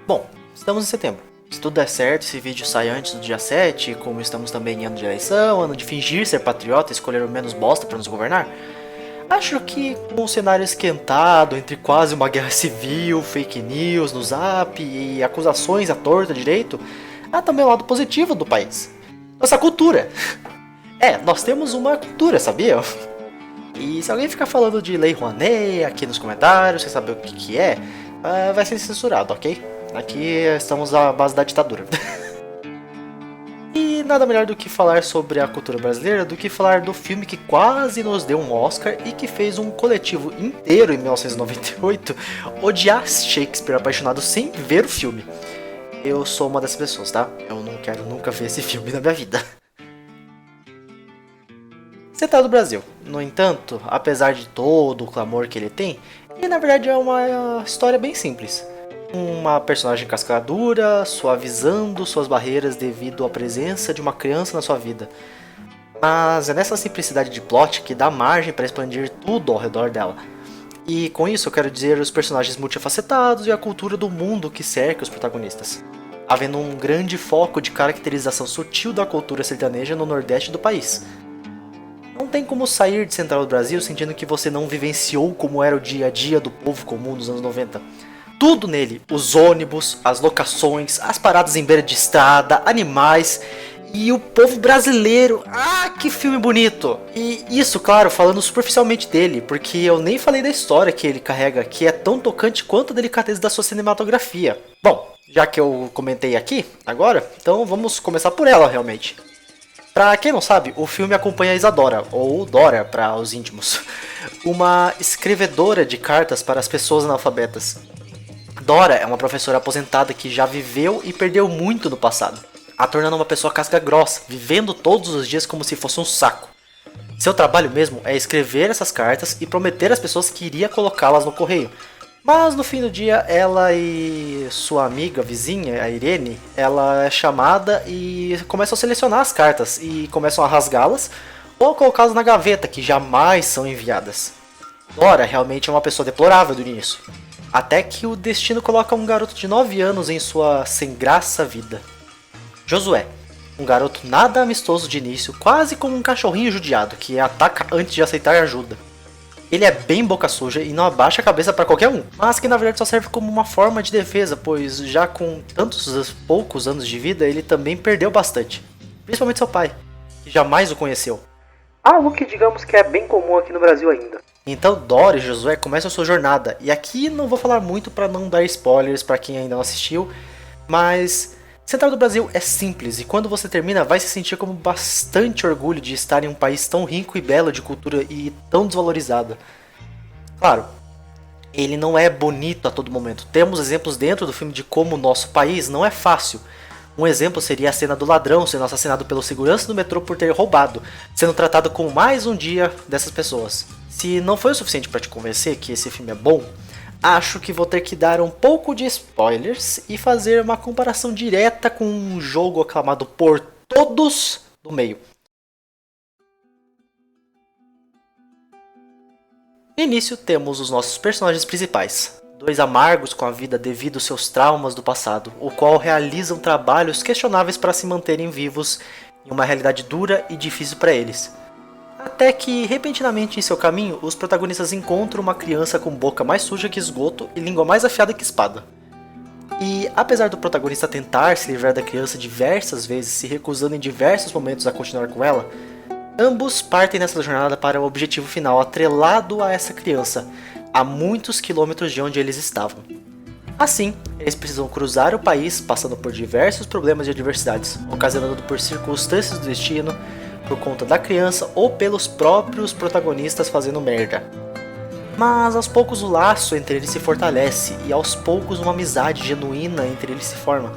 Bom, estamos em setembro. Se tudo der certo, esse vídeo sai antes do dia 7, como estamos também em ano de eleição, ano de fingir ser patriota e escolher o menos bosta para nos governar, acho que com o cenário esquentado entre quase uma guerra civil, fake news no zap e acusações à torta direito, há também o lado positivo do país. Nossa cultura. Nós temos uma cultura, sabia? E se alguém ficar falando de Lei Rouanet aqui nos comentários, sem saber o que é, vai ser censurado, ok? Aqui estamos à base da ditadura. E nada melhor do que falar sobre a cultura brasileira do que falar do filme que quase nos deu um Oscar e que fez um coletivo inteiro em 1998 odiar Shakespeare apaixonado sem ver o filme. Eu sou uma dessas pessoas, tá? Eu não quero nunca ver esse filme na minha vida. Central do Brasil. No entanto, apesar de todo o clamor que ele tem, ele na verdade é uma história bem simples. Uma personagem cascadura, suavizando suas barreiras devido à presença de uma criança na sua vida. Mas é nessa simplicidade de plot que dá margem para expandir tudo ao redor dela. E com isso eu quero dizer os personagens multifacetados e a cultura do mundo que cerca os protagonistas, havendo um grande foco de caracterização sutil da cultura sertaneja no nordeste do país. Não tem como sair de Central do Brasil sentindo que você não vivenciou como era o dia a dia do povo comum nos anos 90. Tudo nele, os ônibus, as locações, as paradas em beira de estrada, animais e o povo brasileiro. Ah, que filme bonito! E isso, claro, falando superficialmente dele, porque eu nem falei da história que ele carrega, que é tão tocante quanto a delicadeza da sua cinematografia. Bom, já que eu comentei aqui, agora, então vamos começar por ela realmente. Pra quem não sabe, o filme acompanha a Isadora, ou Dora para os íntimos, uma escrevedora de cartas para as pessoas analfabetas. Dora é uma professora aposentada que já viveu e perdeu muito no passado, a tornando uma pessoa casca grossa, vivendo todos os dias como se fosse um saco. Seu trabalho mesmo é escrever essas cartas e prometer às pessoas que iria colocá-las no correio. Mas no fim do dia, ela e sua amiga, vizinha, a Irene, ela é chamada e começam a selecionar as cartas e começam a rasgá-las ou a colocá-las na gaveta, que jamais são enviadas. Dora realmente é uma pessoa deplorável do início, até que o destino coloca um garoto de 9 anos em sua sem graça vida. Josué, um garoto nada amistoso de início, quase como um cachorrinho judiado que ataca antes de aceitar ajuda. Ele é bem boca suja e não abaixa a cabeça para qualquer um, mas que na verdade só serve como uma forma de defesa, pois já com tantos poucos anos de vida ele também perdeu bastante, principalmente seu pai, que jamais o conheceu. Algo que digamos que é bem comum aqui no Brasil ainda. Então Dora e Josué começam sua jornada, e aqui não vou falar muito para não dar spoilers para quem ainda não assistiu, mas Central do Brasil é simples e quando você termina vai se sentir como bastante orgulho de estar em um país tão rico e belo de cultura e tão desvalorizado. Claro, ele não é bonito a todo momento. Temos exemplos dentro do filme de como o nosso país não é fácil. Um exemplo seria a cena do ladrão sendo assassinado pelo segurança do metrô por ter roubado, sendo tratado como mais um dia dessas pessoas. Se não foi o suficiente para te convencer que esse filme é bom, acho que vou ter que dar um pouco de spoilers e fazer uma comparação direta com um jogo aclamado por todos do meio. No início temos os nossos personagens principais, dois amargos com a vida devido aos seus traumas do passado, o qual realizam trabalhos questionáveis para se manterem vivos em uma realidade dura e difícil para eles. Até que, repentinamente em seu caminho, os protagonistas encontram uma criança com boca mais suja que esgoto e língua mais afiada que espada. E, apesar do protagonista tentar se livrar da criança diversas vezes, se recusando em diversos momentos a continuar com ela, ambos partem nessa jornada para o objetivo final atrelado a essa criança, a muitos quilômetros de onde eles estavam. Assim, eles precisam cruzar o país passando por diversos problemas e adversidades, ocasionados por circunstâncias do destino, por conta da criança ou pelos próprios protagonistas fazendo merda. Mas aos poucos o laço entre eles se fortalece e aos poucos uma amizade genuína entre eles se forma.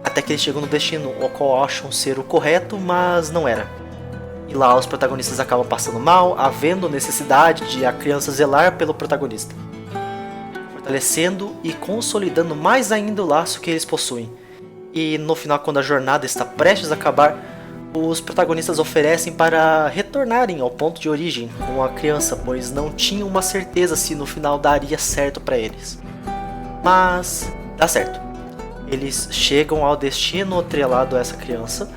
Até que eles chegam no destino, o qual acham ser o correto, mas não era. E lá os protagonistas acabam passando mal, havendo necessidade de a criança zelar pelo protagonista, fortalecendo e consolidando mais ainda o laço que eles possuem. E no final, quando a jornada está prestes a acabar, os protagonistas oferecem para retornarem ao ponto de origem com a criança, pois não tinham uma certeza se no final daria certo para eles. Mas dá certo. eles chegam ao destino atrelado a essa criança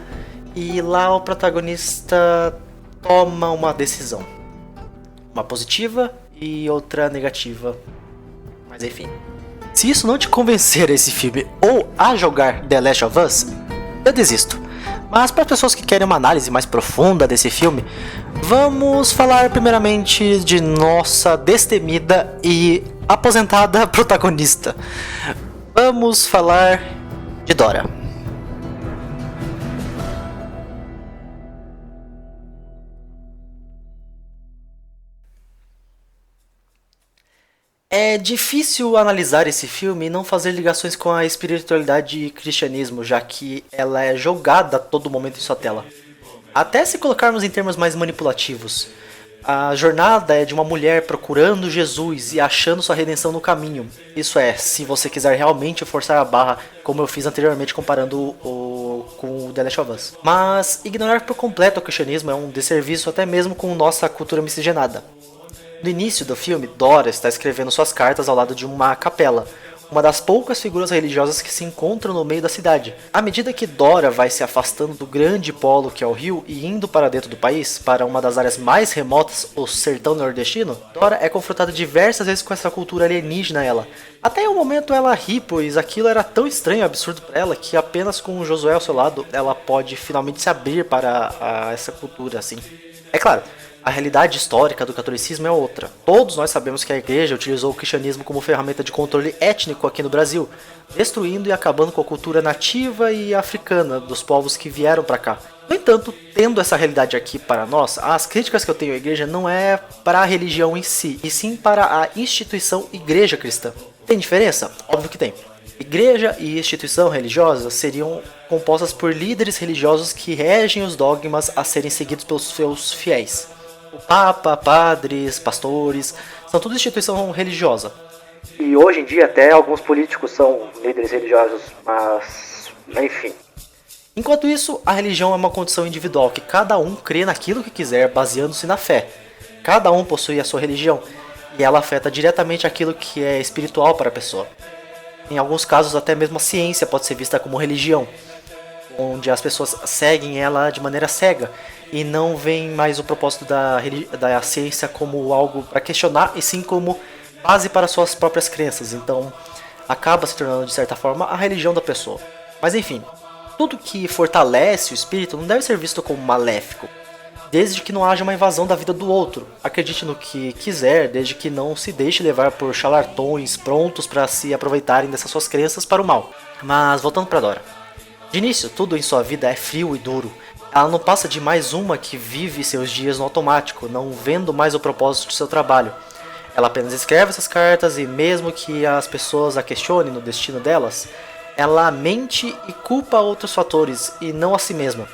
e lá o protagonista toma uma decisão. Uma positiva e outra negativa. Mas enfim. Se isso não te convencer a esse filme ou a jogar The Last of Us, eu desisto. Mas para as pessoas que querem uma análise mais profunda desse filme, vamos falar primeiramente de nossa destemida e aposentada protagonista. Vamos falar de Dora. É difícil analisar esse filme e não fazer ligações com a espiritualidade e cristianismo, já que ela é jogada a todo momento em sua tela. Até se colocarmos em termos mais manipulativos, a jornada é de uma mulher procurando Jesus e achando sua redenção no caminho. Isso é, se você quiser realmente forçar a barra, como eu fiz anteriormente comparando com o The Last of Us. Mas ignorar por completo o cristianismo é um desserviço até mesmo com nossa cultura miscigenada. No início do filme, Dora está escrevendo suas cartas ao lado de uma capela, uma das poucas figuras religiosas que se encontram no meio da cidade. À medida que Dora vai se afastando do grande polo que é o rio e indo para dentro do país, para uma das áreas mais remotas, o sertão nordestino, Dora é confrontada diversas vezes com essa cultura alienígena a ela. Até o momento ela ri, pois aquilo era tão estranho e absurdo para ela que apenas com Josué ao seu lado ela pode finalmente se abrir para essa cultura assim. É claro, a realidade histórica do catolicismo é outra. Todos nós sabemos que a igreja utilizou o cristianismo como ferramenta de controle étnico aqui no Brasil, destruindo e acabando com a cultura nativa e africana dos povos que vieram para cá. No entanto, tendo essa realidade aqui para nós, as críticas que eu tenho à igreja não é para a religião em si, e sim para a instituição igreja cristã. Tem diferença? Óbvio que tem. Igreja e instituição religiosa seriam compostas por líderes religiosos que regem os dogmas a serem seguidos pelos seus fiéis. O Papa, padres, pastores, são tudo instituição religiosa. E hoje em dia até alguns políticos são líderes religiosos, mas enfim. Enquanto isso, a religião é uma condição individual que cada um crê naquilo que quiser baseando-se na fé. Cada um possui a sua religião e ela afeta diretamente aquilo que é espiritual para a pessoa. Em alguns casos até mesmo a ciência pode ser vista como religião, onde as pessoas seguem ela de maneira cega e não veem mais o propósito da ciência como algo para questionar, e sim como base para suas próprias crenças. Então acaba se tornando de certa forma a religião da pessoa. Mas enfim, tudo que fortalece o espírito não deve ser visto como maléfico, desde que não haja uma invasão da vida do outro. Acredite no que quiser, desde que não se deixe levar por charlatões prontos para se aproveitarem dessas suas crenças para o mal. Mas voltando para Dora. De início, tudo em sua vida é frio e duro. Ela não passa de mais uma que vive seus dias no automático, não vendo mais o propósito do seu trabalho. Ela apenas escreve essas cartas e mesmo que as pessoas a questionem no destino delas, ela mente e culpa outros fatores e não a si mesma.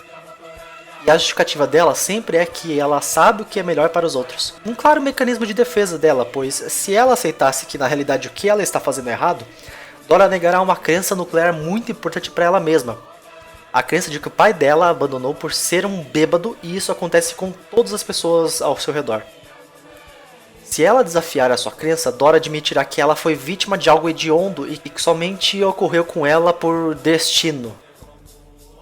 E a justificativa dela sempre é que ela sabe o que é melhor para os outros. Um claro mecanismo de defesa dela, pois se ela aceitasse que na realidade o que ela está fazendo é errado, Dora negará uma crença nuclear muito importante para ela mesma. A crença de que o pai dela a abandonou por ser um bêbado, e isso acontece com todas as pessoas ao seu redor. Se ela desafiar a sua crença, Dora admitirá que ela foi vítima de algo hediondo e que somente ocorreu com ela por destino.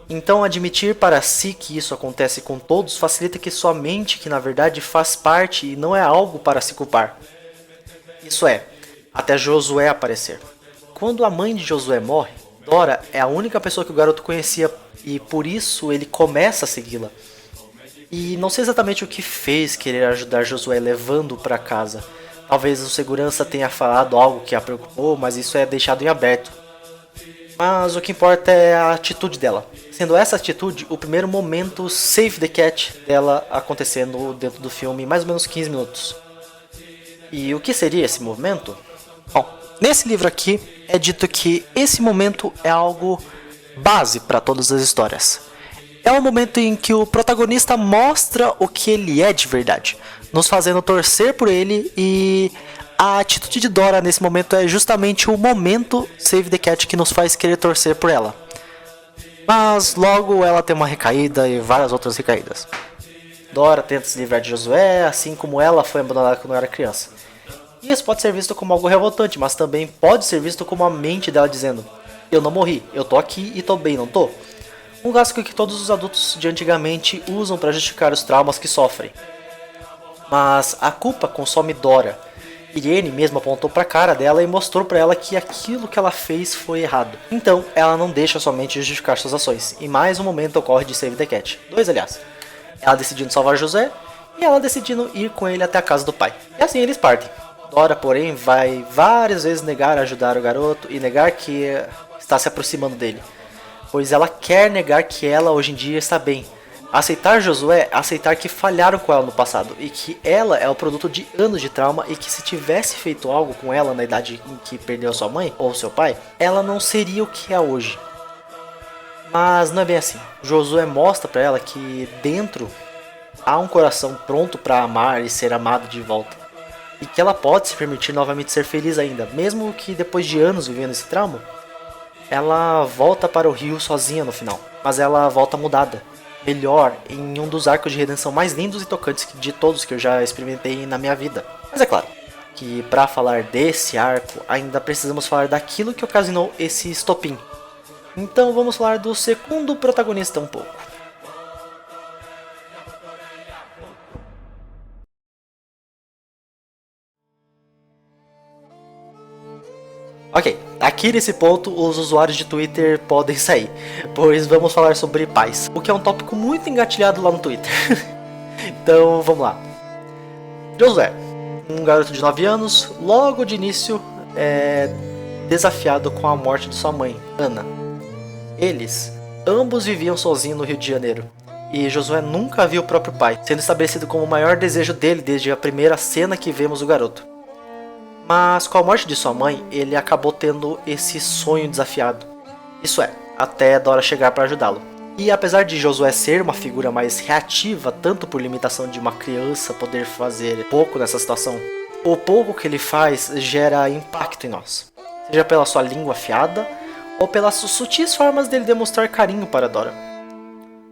Então admitir para si que isso acontece com todos facilita que sua mente, que na verdade faz parte e não é algo para se culpar. Isso é, até Josué aparecer. Quando a mãe de Josué morre, Dora é a única pessoa que o garoto conhecia e por isso ele começa a segui-la. E não sei exatamente o que fez querer ajudar Josué levando-o para casa. Talvez o segurança tenha falado algo que a preocupou, mas isso é deixado em aberto. Mas o que importa é a atitude dela. Sendo essa atitude o primeiro momento Save the Cat dela acontecendo dentro do filme em mais ou menos 15 minutos. E o que seria esse movimento? Bom, nesse livro aqui é dito que esse momento é algo base para todas as histórias. É o momento em que o protagonista mostra o que ele é de verdade, nos fazendo torcer por ele, e a atitude de Dora nesse momento é justamente o momento Save the Cat que nos faz querer torcer por ela. Mas logo ela tem uma recaída e várias outras recaídas. Dora tenta se livrar de Josué, assim como ela foi abandonada quando era criança. Isso pode ser visto como algo revoltante, mas também pode ser visto como a mente dela dizendo: Eu não morri, eu tô aqui e tô bem, não tô? Um clássico que todos os adultos de antigamente usam para justificar os traumas que sofrem. Mas a culpa consome Dora. Irene mesmo apontou pra cara dela e mostrou pra ela que aquilo que ela fez foi errado. Então, ela não deixa somente justificar suas ações. E mais um momento ocorre de Save the Cat. Dois, aliás. Ela decidindo salvar José e ela decidindo ir com ele até a casa do pai. E assim eles partem. Dora, porém, vai várias vezes negar ajudar o garoto e negar que está se aproximando dele. Pois ela quer negar que ela hoje em dia está bem. Aceitar Josué é aceitar que falharam com ela no passado e que ela é o produto de anos de trauma e que se tivesse feito algo com ela na idade em que perdeu sua mãe ou seu pai, ela não seria o que é hoje. Mas não é bem assim. Josué mostra pra ela que dentro há um coração pronto para amar e ser amado de volta. E que ela pode se permitir novamente ser feliz ainda, mesmo que depois de anos vivendo esse trauma, ela volta para o rio sozinha no final. Mas ela volta mudada. Melhor, em um dos arcos de redenção mais lindos e tocantes de todos que eu já experimentei na minha vida. Mas é claro que para falar desse arco, ainda precisamos falar daquilo que ocasionou esse estopim. Então vamos falar do segundo protagonista um pouco. Ok, aqui nesse ponto os usuários de Twitter podem sair, pois vamos falar sobre pais, o que é um tópico muito engatilhado lá no Twitter. Então vamos lá. Josué, um garoto de 9 anos, logo de início é desafiado com a morte de sua mãe, Ana. Eles, ambos viviam sozinhos no Rio de Janeiro, e Josué nunca viu o próprio pai, sendo estabelecido como o maior desejo dele desde a primeira cena que vemos o garoto. Mas com a morte de sua mãe, ele acabou tendo esse sonho desafiado. Isso é, até Dora chegar para ajudá-lo. E apesar de Josué ser uma figura mais reativa, tanto por limitação de uma criança poder fazer pouco nessa situação, o pouco que ele faz gera impacto em nós. Seja pela sua língua afiada, ou pelas sutis formas dele demonstrar carinho para Dora.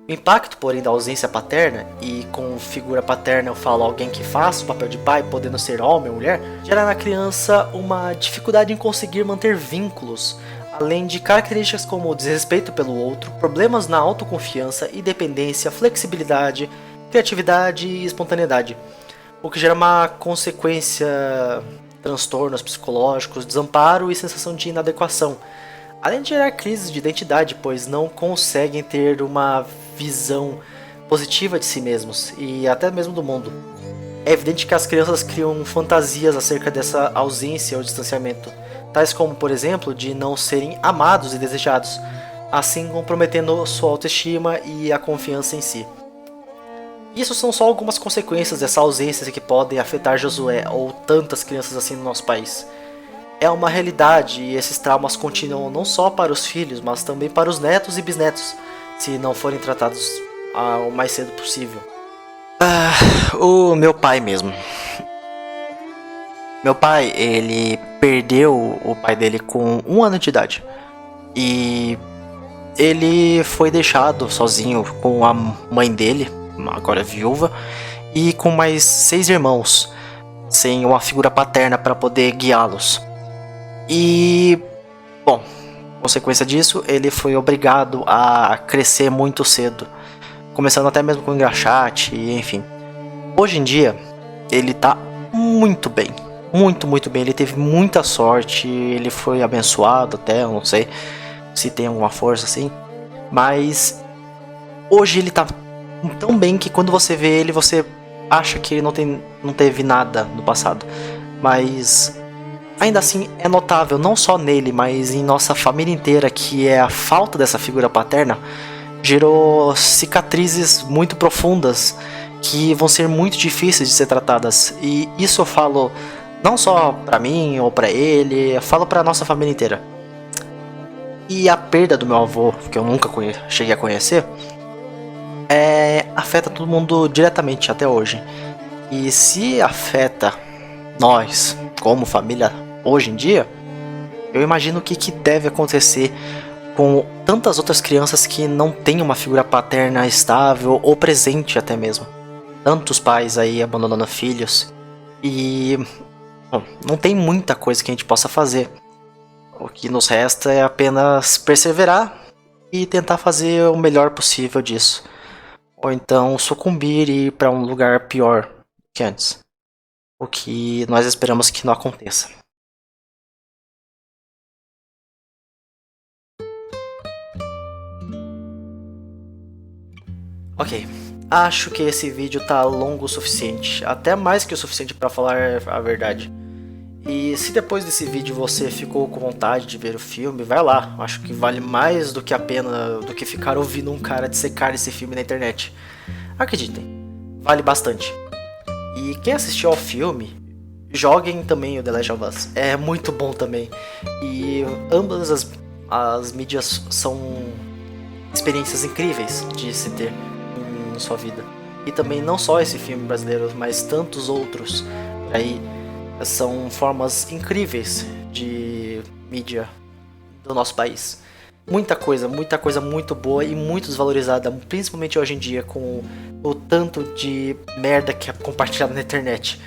O impacto, porém, da ausência paterna, e com figura paterna eu falo alguém que faça o papel de pai, podendo ser homem ou mulher, gera na criança uma dificuldade em conseguir manter vínculos, além de características como desrespeito pelo outro, problemas na autoconfiança, independência, flexibilidade, criatividade e espontaneidade, o que gera uma consequência, transtornos psicológicos, desamparo e sensação de inadequação, além de gerar crises de identidade, pois não conseguem ter uma visão positiva de si mesmos e até mesmo do mundo. É evidente que as crianças criam fantasias acerca dessa ausência ou distanciamento, tais como, por exemplo, de não serem amados e desejados, assim comprometendo sua autoestima e a confiança em si. Isso são só algumas consequências dessa ausência que podem afetar Josué ou tantas crianças assim no nosso país. É uma realidade e esses traumas continuam não só para os filhos, mas também para os netos e bisnetos, se não forem tratados o mais cedo possível. O meu pai mesmo. Meu pai, ele perdeu o pai dele com 1 ano de idade. E ele foi deixado sozinho com a mãe dele, agora viúva, e com mais 6 irmãos, sem uma figura paterna para poder guiá-los. E, bom, consequência disso, ele foi obrigado a crescer muito cedo, começando até mesmo com engraxate, enfim. Hoje em dia, ele tá muito bem, muito bem. Ele teve muita sorte, ele foi abençoado até, eu não sei se tem alguma força assim. Mas hoje ele tá tão bem que quando você vê ele, você acha que ele não teve nada no passado. Mas ainda assim é notável, não só nele, mas em nossa família inteira, que é a falta dessa figura paterna gerou cicatrizes muito profundas que vão ser muito difíceis de ser tratadas. E isso eu falo não só pra mim ou pra ele, eu falo pra nossa família inteira. E a perda do meu avô, que eu nunca cheguei a conhecer, afeta todo mundo diretamente até hoje. E se afeta nós, como família, hoje em dia, eu imagino o que deve acontecer com tantas outras crianças que não têm uma figura paterna estável ou presente até mesmo. Tantos pais aí abandonando filhos. E bom, não tem muita coisa que a gente possa fazer. que nos resta é apenas perseverar e tentar fazer o melhor possível disso. Ou então sucumbir e ir para um lugar pior que antes. O que nós esperamos que não aconteça. Ok, acho que esse vídeo tá longo o suficiente, até mais que o suficiente para falar a verdade. E se depois desse vídeo você ficou com vontade de ver o filme, vai lá. Acho que vale mais do que a pena do que ficar ouvindo um cara dissecar esse filme na internet. Acreditem, vale bastante. E quem assistiu ao filme, joguem também o The Last of Us. É muito bom também. E ambas as mídias são experiências incríveis de se ter em sua vida. E também não só esse filme brasileiro, mas tantos outros aí são formas incríveis de mídia do nosso país. Muita coisa muito boa e muito desvalorizada, principalmente hoje em dia com o tanto de merda que é compartilhado na internet.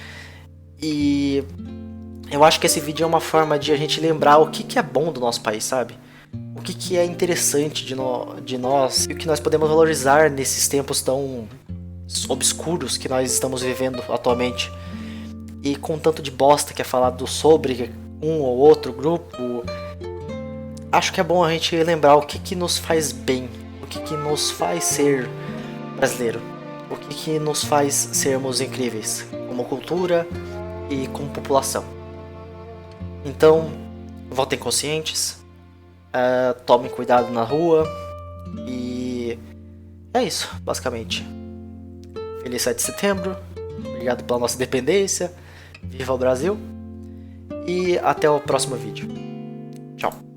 E eu acho que esse vídeo é uma forma de a gente lembrar o que é bom do nosso país, sabe? O que é interessante de nós e o que nós podemos valorizar nesses tempos tão obscuros que nós estamos vivendo atualmente. E com tanto de bosta que é falado sobre um ou outro grupo, acho que é bom a gente lembrar o que nos faz bem, o que nos faz ser brasileiro, o que nos faz sermos incríveis como cultura e como população. Então, voltem conscientes, tomem cuidado na rua e é isso, basicamente. Feliz 7 de setembro, obrigado pela nossa independência, viva o Brasil e até o próximo vídeo. Tchau.